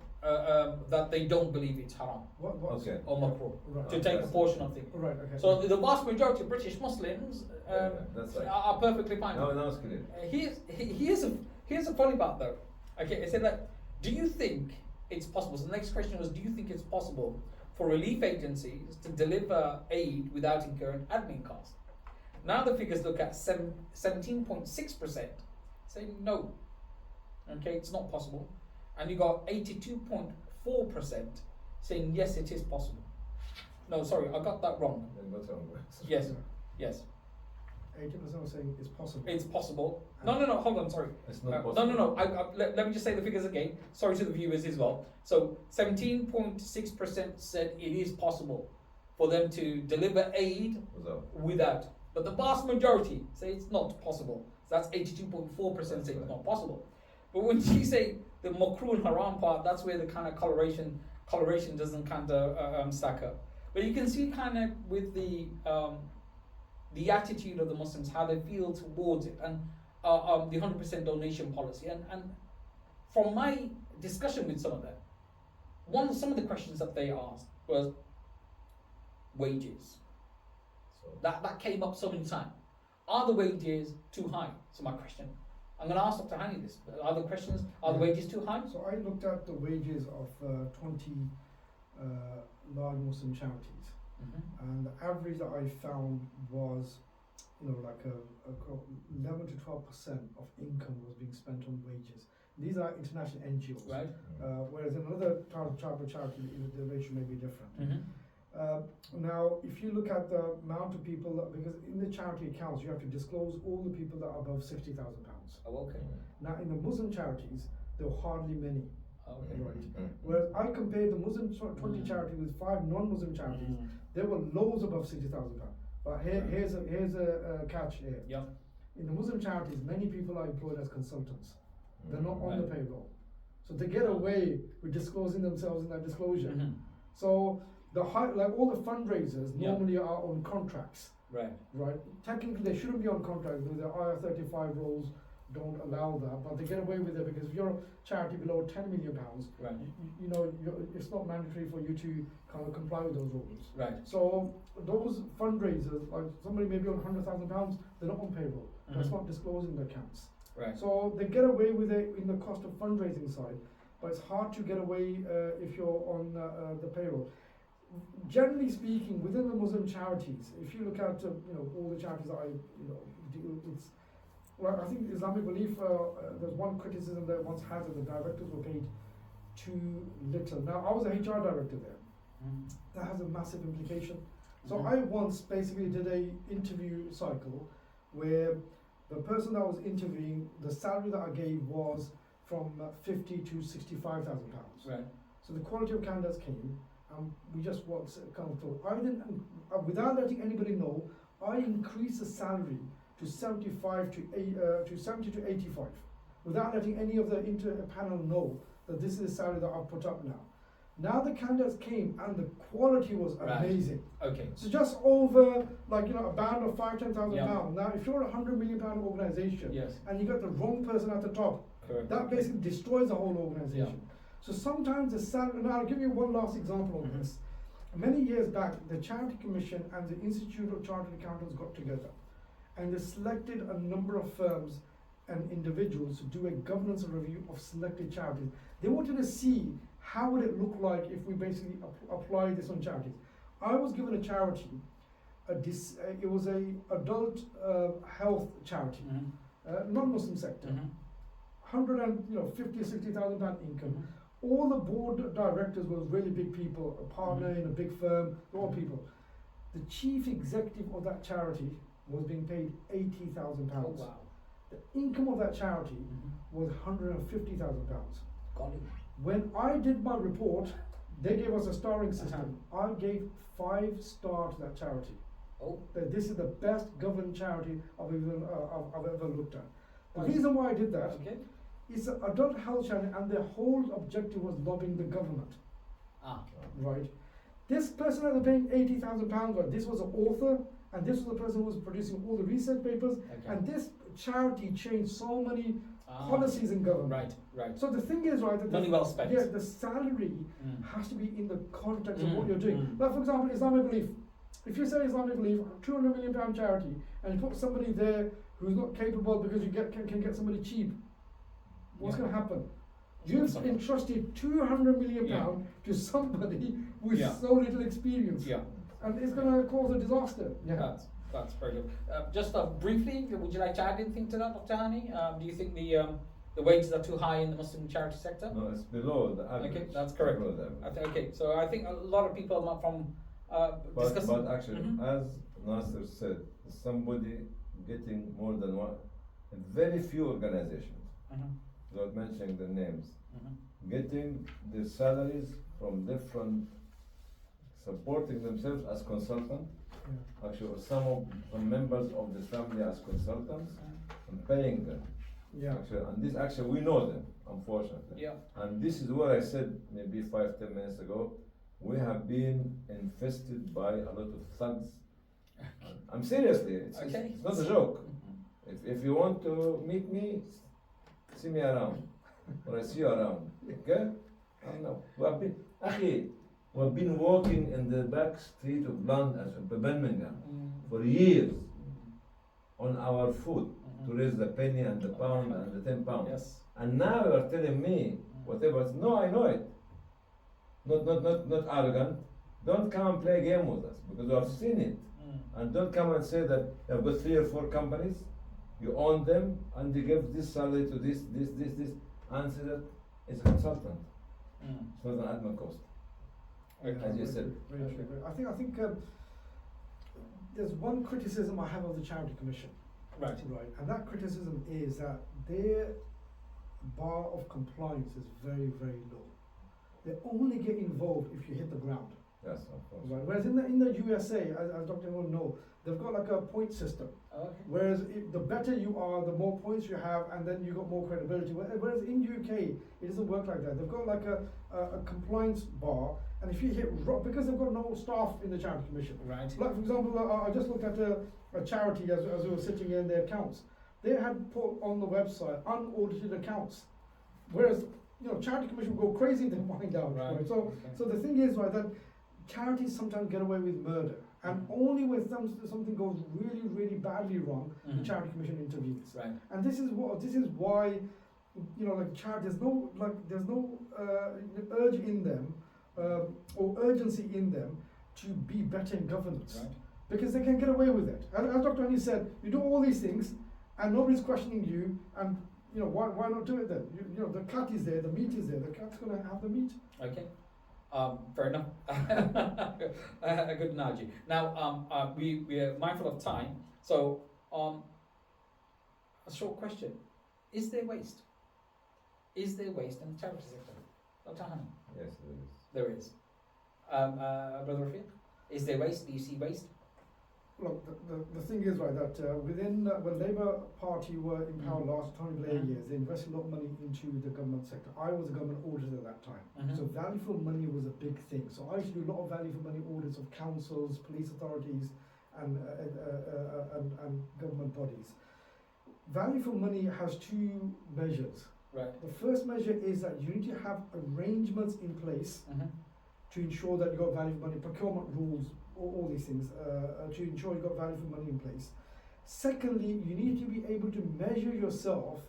that they don't believe it's haram
What?
Okay.
or makruh
Right.
to take a portion of things.
Right. Okay.
So the vast majority of British Muslims
That's right.
are perfectly fine.
Now it's clear.
Here's a funny part though. Okay, it said like, do you think it's possible? So the next question was, do you think it's possible for relief agencies to deliver aid without incurring admin costs? Now the figures look at 17.6%, saying no. Okay, it's not possible. And you got 82.4% saying yes, it is possible. No, sorry, I got that wrong.
Then what's wrong?
Yes, yes,
80% are saying it's possible.
it's possible. No, hold on, sorry.
It's not possible.
No. Let me just say the figures again. Sorry to the viewers as well. So 17.6% said it is possible for them to deliver aid without. But the vast majority say it's not possible. So that's 82.4% say it's not possible. But when you say the makruh and haram part, that's where the kind of coloration doesn't kind of stack up. But you can see kind of with the attitude of the Muslims, how they feel towards it, and the 100% donation policy. And from my discussion with some of them, some of the questions that they asked was wages.
So
That came up so many times. Are the wages too high? So my question. I'm going to ask Dr. Hani this. Are the questions, are the wages too high?
So I looked at the wages of 20 large Muslim charities, and the average that I found was, like 11 to 12% of income was being spent on wages. These are international NGOs,
Right.
whereas in another type of charity, the ratio may be different. Now, if you look at the amount of people, because in the charity accounts you have to disclose all the people that are above £60,000.
Oh, okay.
Now, in the Muslim charities, there were hardly many.
Okay.
Right. Whereas I compared the Muslim 20 charity with 5 non-Muslim charities, there were loads above £60,000. But here's a catch here.
Yeah.
In the Muslim charities, many people are employed as consultants. They're not on the
Right.
payroll, so they get away with disclosing themselves in that disclosure. So all the fundraisers
Yeah.
normally are on contracts,
Right.
right? Technically, they shouldn't be on contracts because the IR35 rules don't allow that, but they get away with it because if you're a charity below £10 million,
Right.
it's not mandatory for you to kind of comply with those rules.
Right.
So those fundraisers, like somebody maybe on £100,000, they're not on payroll. That's not disclosing the accounts.
Right.
So they get away with it in the cost of fundraising side, but it's hard to get away if you're on the payroll. Generally speaking, within the Muslim charities, if you look at all the charities that I deal, it's I think Islamic belief. There's one criticism that once had that the directors were paid too little. Now I was a HR director there. That has a massive implication. So I once basically did a interview cycle where the person that was interviewing, the salary that I gave was from £50,000 to £65,000.
Right.
So the quality of candidates came, and we just kind of thought. I didn't, without letting anybody know, I increased the salary to 70 to 85, without letting any of the panel know that this is the salary that I've put up now. Now the candidates came and the quality was amazing.
Okay.
So just over a band of £5,000-10,000.
Yeah.
Now if you're a £100 million organisation,
Yes.
and you got the wrong person at the top,
Correct.
that basically destroys the whole organisation. So sometimes the salary. Now I'll give you one last example of this. Many years back, the Charity Commission and the Institute of Chartered Accountants got together, and they selected a number of firms and individuals to do a governance review of selected charities. They wanted to see how would it look like if we basically apply this on charities. I was given a charity, it was a adult health charity, non-Muslim sector, 150,000 60,000 pound income. All the board directors were really big people, a partner in a big firm, all people. The chief executive of that charity was being paid £80,000.
Oh, wow.
The income of that charity was £150,000.
Got it.
When I did my report, they gave us a starring system. I gave 5 stars to that charity.
Oh.
That this is the best governed charity I've ever looked at. The
Right.
reason why I did that,
Okay.
it's an adult health charity, and their whole objective was lobbying the government.
Ah.
Right. this person that they're paying £80,000, or this was an author, and this was the person who was producing all the research papers,
Okay.
and this charity changed so many
Ah,
policies in government.
Right, right.
So the thing is, right, that
Money well spent.
yeah, the salary
Mm.
has to be in the context of what
Mm,
you're doing.
mm.
Like for example, Islamic Relief. If you say Islamic Relief, £200 million charity, and you put somebody there who's not capable because you can get somebody cheap, what's
Yeah.
going to happen?
You've
You've entrusted £200 million
Yeah.
to somebody with
Yeah.
so little experience,
Yeah,
and it's going to cause a disaster.
that's very good. Just briefly, would you like to add anything to that, Dr. Hani? Do you think the wages are too high in the Muslim charity sector?
No, it's below the average.
Okay, that's correct.
Below the average.
Okay, so I think a lot of people not from discussing.
But actually,
Mhm.
as Nasser said, somebody getting more than one, very few organizations,
Mhm,
without mentioning the names,
mhm.
getting the salaries from different, supporting themselves as consultants. Actually, some members of the family as consultants and paying them.
Yeah.
Actually, and this actually we know them, unfortunately.
Yeah.
And this is what I said maybe 5-10 minutes ago. We have been infested by a lot of thugs. I'm seriously, it's not a joke.
Mhm.
If you want to meet me, see me around, or I see you around. Okay? I don't know. We've been walking in the back street of London, Birmingham, for years on our foot to raise the penny and the pound and the £10.
Yes.
And now you are telling me whatever. No, I know it. Not arrogant. Don't come and play a game with us because you have seen it. And don't come and say that you have got 3 or 4 companies, you own them, and they give this salary to this. Answer that it's a consultant. It's not an admin cost. As you said.
Very true. I think there's one criticism I have of the Charity Commission.
Right.
Right, and that criticism is that their bar of compliance is very, very low. They only get involved if you hit the ground.
Yes, of course.
Right. Whereas in the USA, as Dr. will know, they've got like a point system.
Okay.
Whereas the better you are, the more points you have, and then you got more credibility. Whereas in UK, it doesn't work like that. They've got like a compliance bar, and if you hit because they've got no staff in the Charity Commission.
Right.
Like for example, I just looked at a charity as we were sitting in their accounts. They had put on the website unaudited accounts, whereas Charity Commission will go crazy to find out.
Right.
So the thing is, right, that charities sometimes get away with murder, and only when something goes really, really badly wrong, the Charity Commission intervenes.
Right.
And this is why, like there's no urge in them, or urgency in them to be better in governance.
Right.
Because they can get away with it. As Dr. Hani said, you do all these things and nobody's questioning you, and why not do it then? The cat is there, the meat is there, the cat's going to have the meat.
Okay. Fair enough. A good analogy. Now, we are mindful of time, so a short question: is there waste? Is there waste in the charity sector, Dr. Hani?
Yes, there is.
There is. Brother Rafiq, is there waste? Do you see waste?
Look, the thing is, right, that within when Labour Party were in power last Tony Blair years, they invested a lot of money into the government sector. I was a government auditor at that time, so value for money was a big thing. So I used to do a lot of value for money audits of councils, police authorities, and government bodies. Value for money has 2 measures.
Right.
The first measure is that you need to have arrangements in place to ensure that you got value for money, procurement rules, all these things, to ensure you got value for money in place. Secondly, you need to be able to measure yourself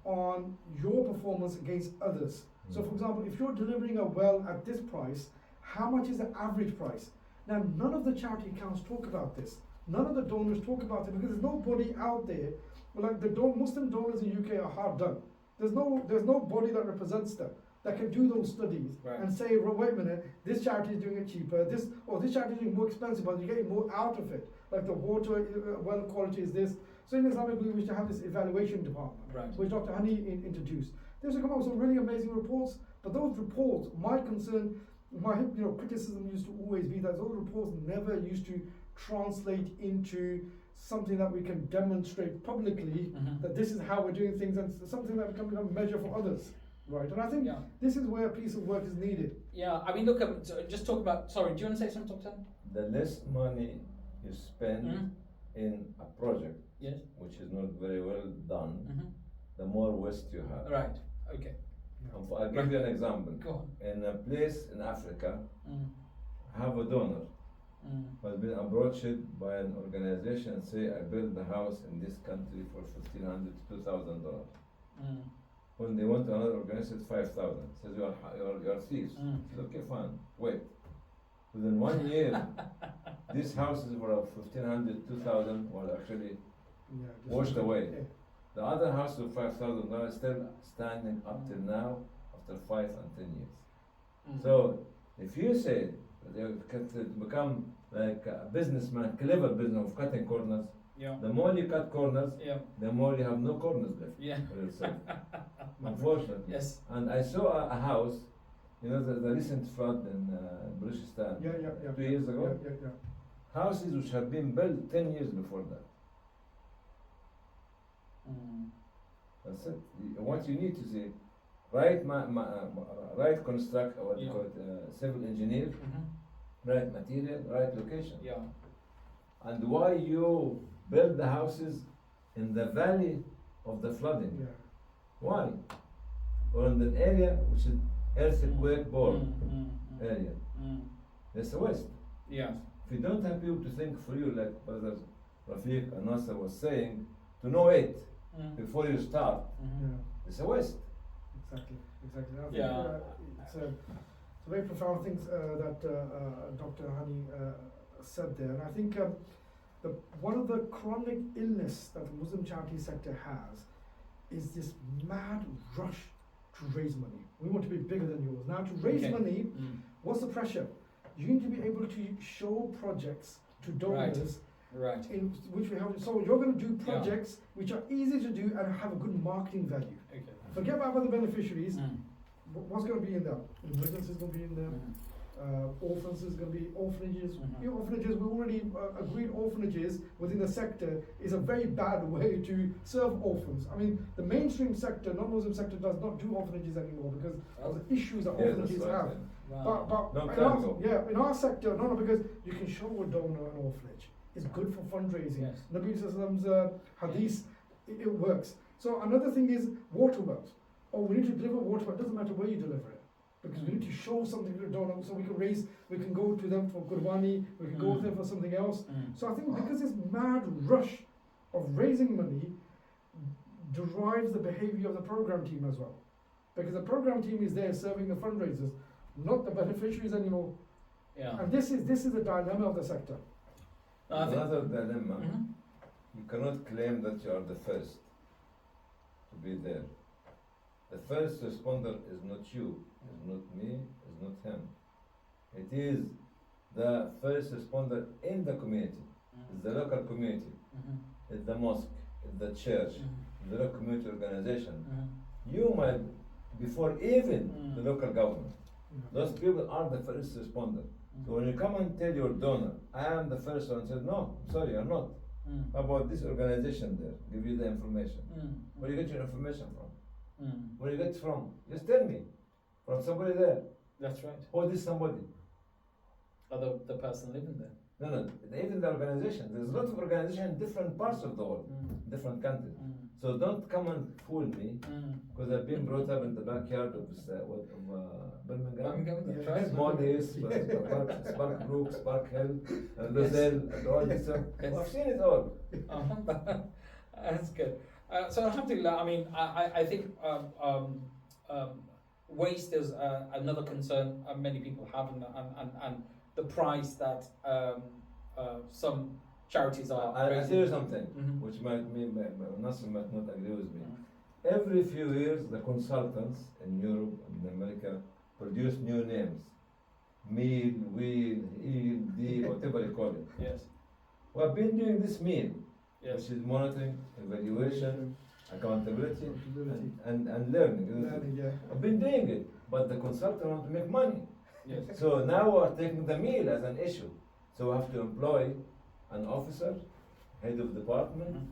on your performance against others. So for example, if you're delivering a well at this price, how much is the average price? Now, none of the charity accounts talk about this. None of the donors talk about it because there's nobody out there. Like the Muslim donors in UK are hard done. There's no body that represents them that can do those studies and say, well, wait a minute, this charity is doing it cheaper, this charity is doing it more expensive, but you're getting more out of it. Like the water well quality is this. So in Islamic we used to have this evaluation department, which Dr. Hani introduced. They used to come up with some really amazing reports, but those reports, my concern, my criticism used to always be that those reports never used to translate into something that we can demonstrate publicly that this is how we're doing things, and something that we can become a measure for others. Right, and I think
Yeah.
this is where a piece of work is needed.
Yeah, I mean, look, just talk about. Sorry, do you want to say something, Dr.
The less money you spend
Mm-hmm.
in a project,
Yes.
which is not very well done,
Mm-hmm.
the more waste you have.
Right. Okay.
I'll give you an example.
Go on.
In a place in Africa,
Mm.
have a donor
Mm.
has been approached by an organization and say, I built a house in this country for $1,500 to $2,000.
Mm.
When they went to another organization, it's 5,000. Says you are thieves.
Mm.
Says okay, fine, wait. Within 1 year, these houses were of 1,500, 2,000 were actually
Yeah,
washed away.
Yeah.
The other house of $5,000 is still standing up till now after 5 and 10 years.
Mm.
So if you say that you can become like a businessman, clever business of cutting corners,
Yeah.
the more you cut corners,
Yeah.
the more you have no corners left
Yeah.
for yourself. Unfortunately.
Yes.
And I saw a house, you know, the recent flood in Balochistan,
Yeah.
2 years ago.
Yeah.
Houses which have been built 10 years before that.
Mm.
That's it. What you need to see, right construct, or what you
Yeah.
call it, civil engineer,
Mm-hmm.
right material, right location.
Yeah.
And why you build the houses in the valley of the flooding?
Yeah.
Why? Or in an area which is earthquake borne area.
Mm.
That's a waste.
Yes.
If you don't have people to think for you, like Brother Rafiq and Nasser was saying, to know it
Mm.
before you start,
Mm-hmm.
Yeah.
it's a waste.
Exactly. I think,
Yeah.
it's a very profound things that Dr. Hani said there, and I think one of the chronic illness that the Muslim charity sector has is this mad rush to raise money. We want to be bigger than yours. Now, to raise
Okay.
money,
Mm.
what's the pressure? You need to be able to show projects to donors
Right.
in which we have. So you're going to do
Yeah.
projects which are easy to do and have a good marketing value.
Okay.
Forget about the beneficiaries.
Mm.
What's going to be in there? Emergency is going to be in there.
Mm.
Orphans is going to be orphanages.
Mhm.
You know, orphanages, we already agreed orphanages within the sector is a very bad way to serve orphans. I mean, the mainstream sector, non-Muslim sector, does not do orphanages anymore because of the issues that
Yeah,
orphanages
that's right,
have.
yeah.
Wow.
But
Long
in
time
our,
ago.
yeah, in our sector, no, because you can show a donor an orphanage. It's good for fundraising.
Yes.
Nabi Sallam's hadith, it works. So another thing is water wells. Oh, we need to deliver water well. It doesn't matter where you deliver it. Because we need to show something to the donor so we can go to them for Qurbani, we can go to them for something else.
Mm.
So I think because this mad rush of raising money derives the behavior of the program team as well. Because the program team is there serving the fundraisers, not the beneficiaries anymore.
Yeah.
And this is the dilemma of the sector.
I think-
Another dilemma,
Mhm.
you cannot claim that you are the first to be there. The first responder is not you, is not me, is not him. It is the first responder in the community, it's the local community,
Mhm.
it's the mosque, it's the church,
Mhm.
the local community organization.
Mhm.
You might, before even the
Mm.
local government,
Yeah.
those people are the first responder. So when you come and tell your donor, I am the first one, says, no, I'm sorry, you're not.
Mm.
How about this organization there? Give you the information.
Mm.
Where do you get your information from?
Mm.
Where you get it from? Just tell me. From somebody there.
That's right.
Who is this somebody?
Or the person living there.
No, even the organization. There's a lot of organization in different parts of the world,
Mm.
different countries.
Mm.
So don't come and fool me,
Mm.
because I've been brought up in the backyard of Birmingham.
Birmingham, that's
Yeah.
right.
Small Hills, Spark Brook, Spark Hill, and Roselle, and all this stuff.
Yes.
I've seen it all.
That's good. So alhamdulillah, I mean, I think waste is another concern many people have, and the price that some charities are
I'll
raising.
tell you something,
Mhm.
which Nasser might not agree with me.
Mhm.
Every few years, the consultants in Europe and America produce new names. Meal, wheel, heel, deal, whatever you call it.
Yes.
We have been doing this meal,
Yes.
which is monitoring, evaluation, accountability,
Accountability.
and learning. isn't it?
Learning, yeah.
I've been doing it, but the consultant want to make money.
Yes.
So now we're taking the meal as an issue. So we have to employ an officer, head of department,
Mhm.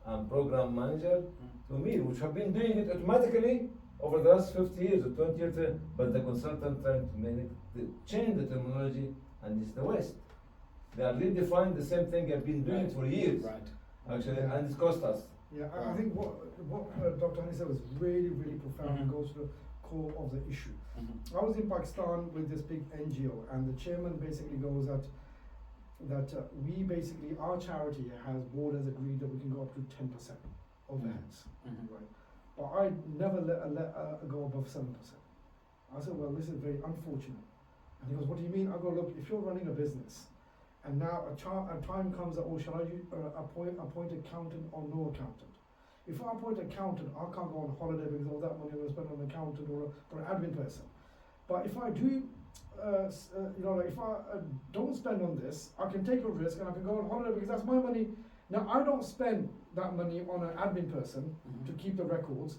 and program manager
Mhm.
to meal, which have been doing it automatically over the last 50 years or 20 years, but the consultant trying to make it, change the terminology, and it's the West. They are redefining the same thing I've been doing
Right.
for years,
Right.
actually,
Yeah.
and it's cost us.
Yeah, I think what Dr. Hani said was really, really profound and
Mhm.
goes to the core of the issue.
Mhm.
I was in Pakistan with this big NGO, and the chairman basically goes that we basically, our charity has board has agreed that we can go up to 10% overheads,
Mhm.
right? But I never let go above 7%. I said, well, this is very unfortunate. And he goes, what do you mean? I go, look, if you're running a business, and now a time comes that, oh, shall I appoint accountant or no accountant? If I appoint accountant, I can't go on holiday because all that money I will spend on an accountant or an admin person. But if I do, like if I don't spend on this, I can take a risk and I can go on holiday because that's my money. Now I don't spend that money on an admin person to keep the records,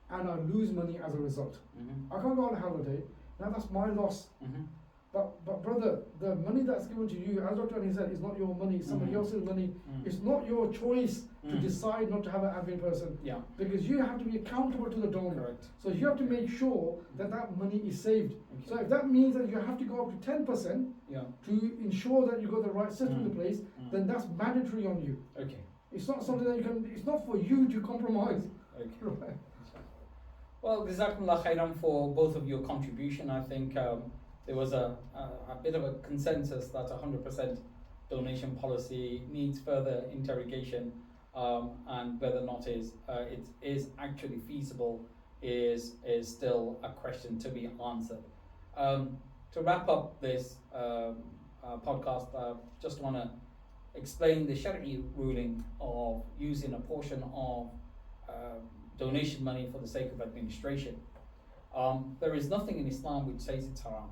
and I lose money as a result.
Mhm.
I can't go on holiday. Now that's my loss.
Mhm.
But brother, the money that's given to you, as Dr. Ali said, is not your money. It's somebody
Mhm.
else's money.
Mhm.
It's not your choice to
Mhm.
decide not to have an admin person,
Yeah.
because you have to be accountable to the donor.
Correct.
So you have to make sure that that money is saved.
Okay.
So if that means that you have to go up to 10%
Yeah.
to ensure that you got the right system in
Mm.
place,
Mm.
then that's mandatory on you.
Okay.
It's not something that you can. It's not for you to compromise.
Okay.
Right.
Well, Jazakumullah khairan for both of your contribution. I think there was a bit of a consensus that 100% donation policy needs further interrogation, and whether or not it is actually feasible is still a question to be answered. To wrap up this podcast, I just want to explain the Shari'i ruling of using a portion of donation money for the sake of administration. There is nothing in Islam which says it's haram,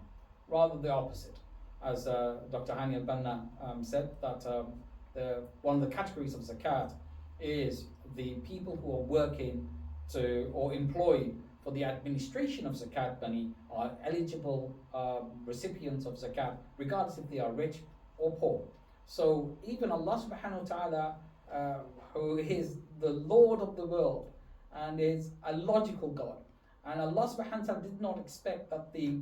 rather the opposite. As Dr. Hani al-Banna said, that one of the categories of zakat is the people who are working to or employed for the administration of zakat money are eligible recipients of zakat, regardless if they are rich or poor. So even Allah subhanahu wa ta'ala, who is the Lord of the world and is a logical God, and Allah subhanahu wa ta'ala did not expect that the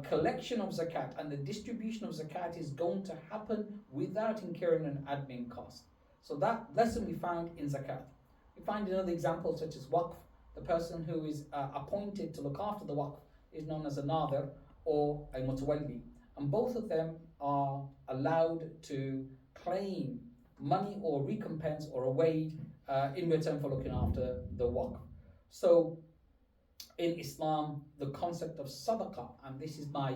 collection of zakat and the distribution of zakat is going to happen without incurring an admin cost. So that lesson we found in zakat. We find another example such as waqf. The person who is appointed to look after the waqf is known as a nadir or a mutawalli, and both of them are allowed to claim money or recompense or a wage in return for looking after the waqf. So in Islam, the concept of sadaqah, and this is my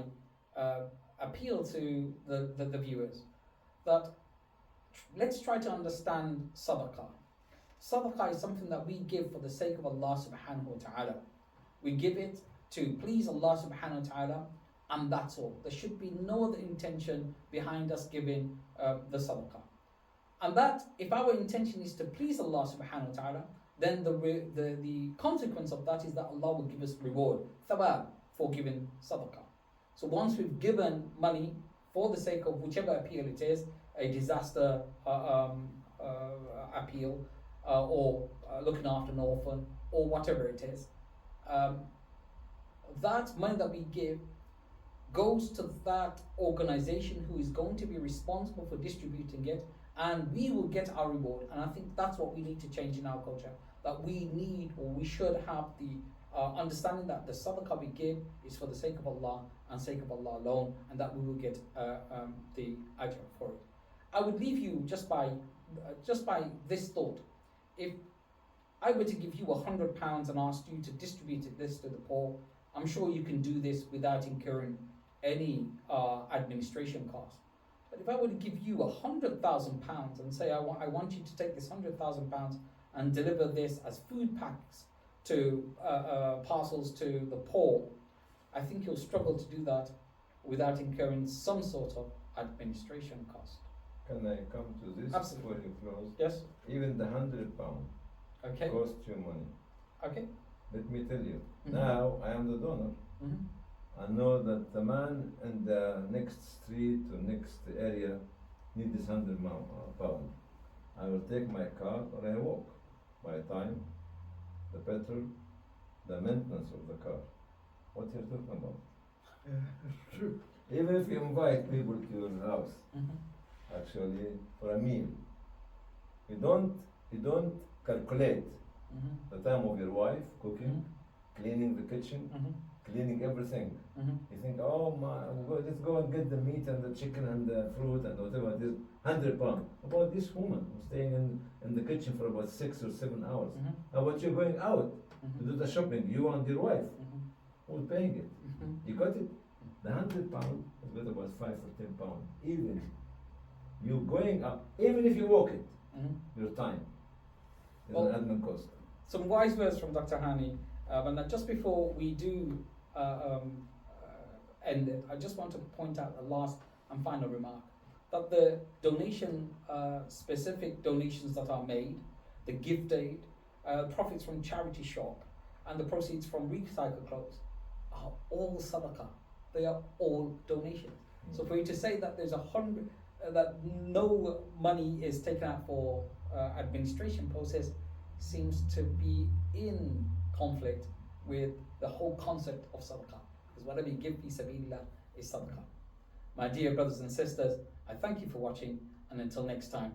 appeal to the viewers, that let's try to understand sadaqah. Sadaqah is something that we give for the sake of Allah subhanahu wa ta'ala. We give it to please Allah subhanahu wa ta'ala, and that's all. There should be no other intention behind us giving the sadaqah. And that, if our intention is to please Allah subhanahu wa ta'ala, then the consequence of that is that Allah will give us reward, thawab, for giving sadaqah. So once we've given money for the sake of whichever appeal it is, a disaster appeal, or looking after an orphan, or whatever it is, that money that we give goes to that organization who is going to be responsible for distributing it, and we will get our reward. And I think that's what we need to change in our culture, that we need, or we should have the understanding that the sadaqah we give is for the sake of Allah and sake of Allah alone, and that we will get the ajr for it. I would leave you just by this thought. If I were to give you £100 and asked you to distribute this to the poor, I'm sure you can do this without incurring any administration cost. But if I were to give you £100,000 and say I want you to take this £100,000 and deliver this as food packs to parcels to the poor, I think you'll struggle to do that without incurring some sort of administration cost.
Can I come to this
Absolutely.
before you close?
Yes.
Even the £100
Okay.
costs you money.
Okay.
Let me tell you.
Mhm.
Now I am the donor.
Mm-hmm.
I know that the man in the next street or next area needs this £100. I will take my car or I walk. My time, the petrol, the maintenance of the car. What you're talking about?
Yeah, true.
Even if you invite people to your house,
Mm-hmm.
actually, for a meal, you don't calculate
Mm-hmm.
the time of your wife cooking, cleaning the kitchen,
Mm-hmm.
cleaning everything.
Mm-hmm.
You think, oh my, let's go and get the meat and the chicken and the fruit and whatever it is, £100. About this woman who's staying in the kitchen for about 6 or 7 hours.
Mm-hmm.
How about you going out to
Mm-hmm.
do the shopping? You and your wife,
Mm-hmm.
who's paying it?
Mm-hmm.
You got it? The £100 is worth about £5 or £10. Even you going up, even if you walk it,
Mm-hmm.
your time is
Well,
an admin cost.
Some wise words from Dr. Hani. And just before we do end it, I just want to point out the last and final remark that the donation, specific donations that are made, the gift aid, profits from charity shop, and the proceeds from recycled clothes are all sadaqah. They are all donations. So for you to say that there's that no money is taken out for administration process seems to be in conflict with the whole concept of sadaqah. Because whatever you give fi sabilillah is sadaqah. My dear brothers and sisters, I thank you for watching, and until next time,